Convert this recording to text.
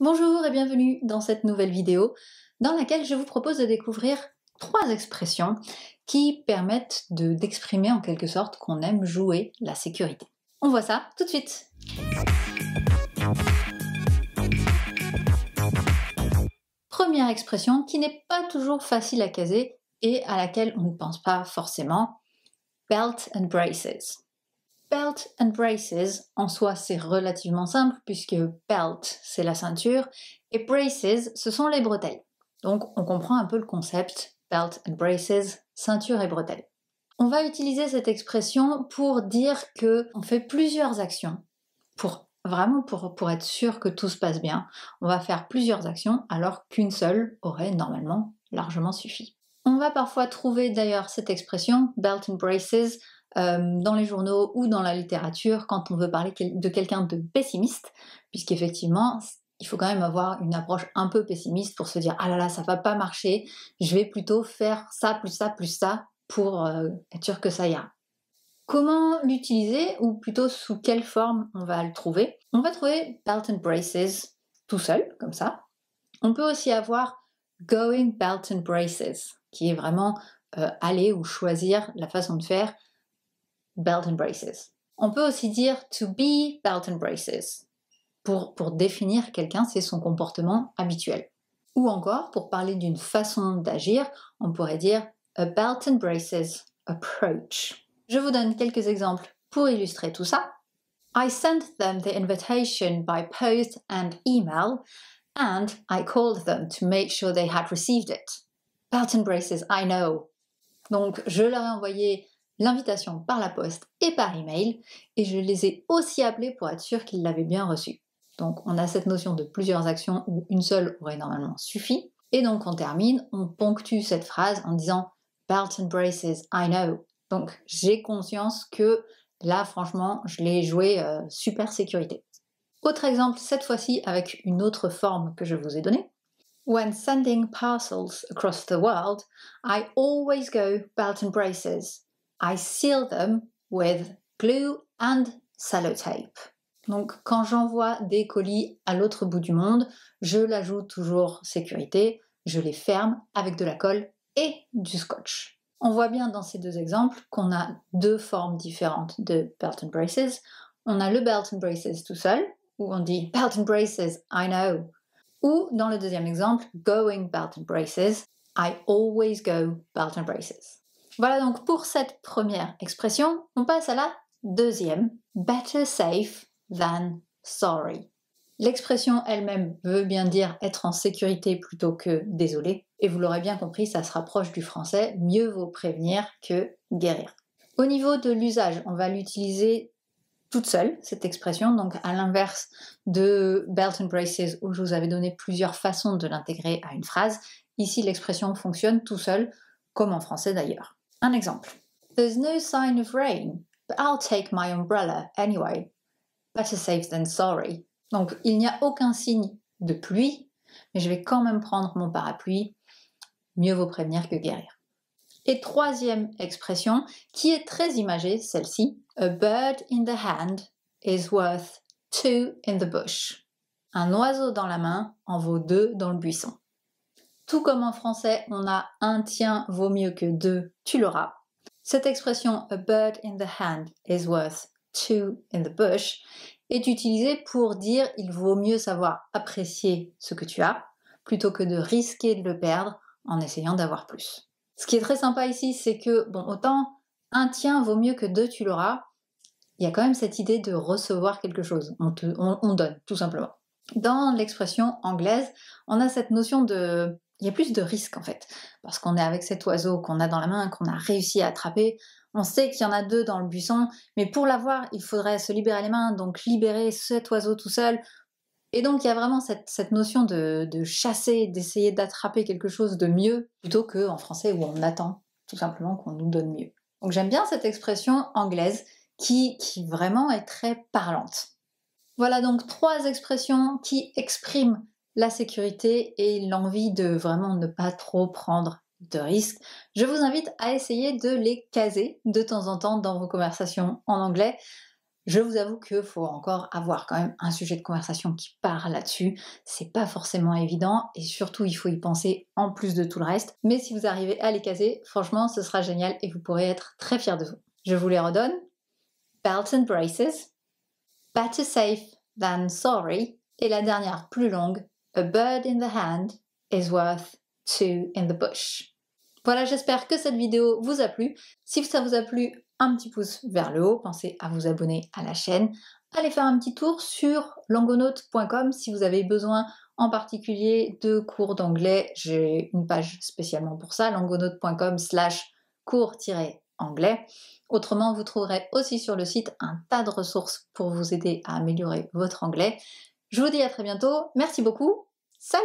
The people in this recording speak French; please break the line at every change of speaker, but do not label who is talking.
Bonjour et bienvenue dans cette nouvelle vidéo dans laquelle je vous propose de découvrir 3 expressions qui permettent d'exprimer en quelque sorte qu'on aime jouer la sécurité. On voit ça tout de suite. Première expression qui n'est pas toujours facile à caser et à laquelle on ne pense pas forcément, belt and braces. Belt and braces, en soi c'est relativement simple puisque belt c'est la ceinture et braces ce sont les bretelles. Donc on comprend un peu le concept belt and braces, ceinture et bretelles. On va utiliser cette expression pour dire qu'on fait plusieurs actions pour être sûr que tout se passe bien. On va faire plusieurs actions alors qu'une seule aurait normalement largement suffi. On va parfois trouver d'ailleurs cette expression belt and braces dans les journaux ou dans la littérature quand on veut parler de quelqu'un de pessimiste, puisqu'effectivement, il faut quand même avoir une approche un peu pessimiste pour se dire « Ah là là, ça va pas marcher, je vais plutôt faire ça, plus ça, plus ça pour être sûr que ça ira. » Comment l'utiliser, ou plutôt sous quelle forme on va le trouver? On va trouver belt and braces tout seul, comme ça. On peut aussi avoir going belt and braces, qui est vraiment aller ou choisir la façon de faire belt and braces. On peut aussi dire to be belt and braces. Pour définir quelqu'un, c'est son comportement habituel. Ou encore, pour parler d'une façon d'agir, on pourrait dire a belt and braces approach. Je vous donne quelques exemples pour illustrer tout ça. I sent them the invitation by post and email, and I called them to make sure they had received it. Belt and braces, I know. Donc, je leur ai envoyé l'invitation par la poste et par email, et je les ai aussi appelés pour être sûr qu'ils l'avaient bien reçue. Donc on a cette notion de plusieurs actions où une seule aurait normalement suffi, et donc on termine, on ponctue cette phrase en disant « belt and braces, I know ». Donc j'ai conscience que là franchement je l'ai joué super sécurité. Autre exemple, cette fois-ci avec une autre forme que je vous ai donnée. When sending parcels across the world, I always go belt and braces. I seal them with glue and sellotape. Donc quand j'envoie des colis à l'autre bout du monde, je l'ajoute toujours sécurité, je les ferme avec de la colle et du scotch. On voit bien dans ces deux exemples qu'on a deux formes différentes de belt and braces. On a le belt and braces tout seul, où on dit belt and braces, I know. Ou dans le deuxième exemple, going belt and braces, I always go belt and braces. Voilà donc pour cette première expression. On passe à la deuxième, better safe than sorry. L'expression elle-même veut bien dire être en sécurité plutôt que désolé, et vous l'aurez bien compris, ça se rapproche du français, mieux vaut prévenir que guérir. Au niveau de l'usage, on va l'utiliser toute seule, cette expression, donc à l'inverse de belt and braces où je vous avais donné plusieurs façons de l'intégrer à une phrase, ici l'expression fonctionne tout seul, comme en français d'ailleurs. Un exemple. There's no sign of rain, but I'll take my umbrella anyway. Better safe than sorry. Donc il n'y a aucun signe de pluie, mais je vais quand même prendre mon parapluie, mieux vaut prévenir que guérir. Et troisième expression, qui est très imagée, celle-ci, a bird in the hand is worth two in the bush. Un oiseau dans la main en vaut deux dans le buisson. Tout comme en français, on a un tien vaut mieux que deux, tu l'auras. Cette expression a bird in the hand is worth two in the bush est utilisée pour dire il vaut mieux savoir apprécier ce que tu as plutôt que de risquer de le perdre en essayant d'avoir plus. Ce qui est très sympa ici, c'est que, bon, autant un tien vaut mieux que deux, tu l'auras, il y a quand même cette idée de recevoir quelque chose. On donne, tout simplement. Dans l'expression anglaise, on a cette notion de... Il y a plus de risque, en fait. Parce qu'on est avec cet oiseau qu'on a dans la main, qu'on a réussi à attraper. On sait qu'il y en a deux dans le buisson, mais pour l'avoir, il faudrait se libérer les mains, donc libérer cet oiseau tout seul. Et donc il y a vraiment cette notion de chasser, d'essayer d'attraper quelque chose de mieux, plutôt qu'en français où on attend tout simplement qu'on nous donne mieux. Donc j'aime bien cette expression anglaise qui vraiment est très parlante. Voilà donc 3 expressions qui expriment la sécurité et l'envie de vraiment ne pas trop prendre de risques. Je vous invite à essayer de les caser de temps en temps dans vos conversations en anglais. Je vous avoue qu'il faut encore avoir quand même un sujet de conversation qui part là-dessus. C'est pas forcément évident et surtout il faut y penser en plus de tout le reste. Mais si vous arrivez à les caser, franchement, ce sera génial et vous pourrez être très fiers de vous. Je vous les redonne. Belt and braces, better safe than sorry, et la dernière plus longue, a bird in the hand is worth two in the bush. Voilà, j'espère que cette vidéo vous a plu. Si ça vous a plu, un petit pouce vers le haut, pensez à vous abonner à la chaîne. Allez faire un petit tour sur longonote.com si vous avez besoin en particulier de cours d'anglais. J'ai une page spécialement pour ça, longonote.com/cours-anglais. Autrement, vous trouverez aussi sur le site un tas de ressources pour vous aider à améliorer votre anglais. Je vous dis à très bientôt. Merci beaucoup. Salut!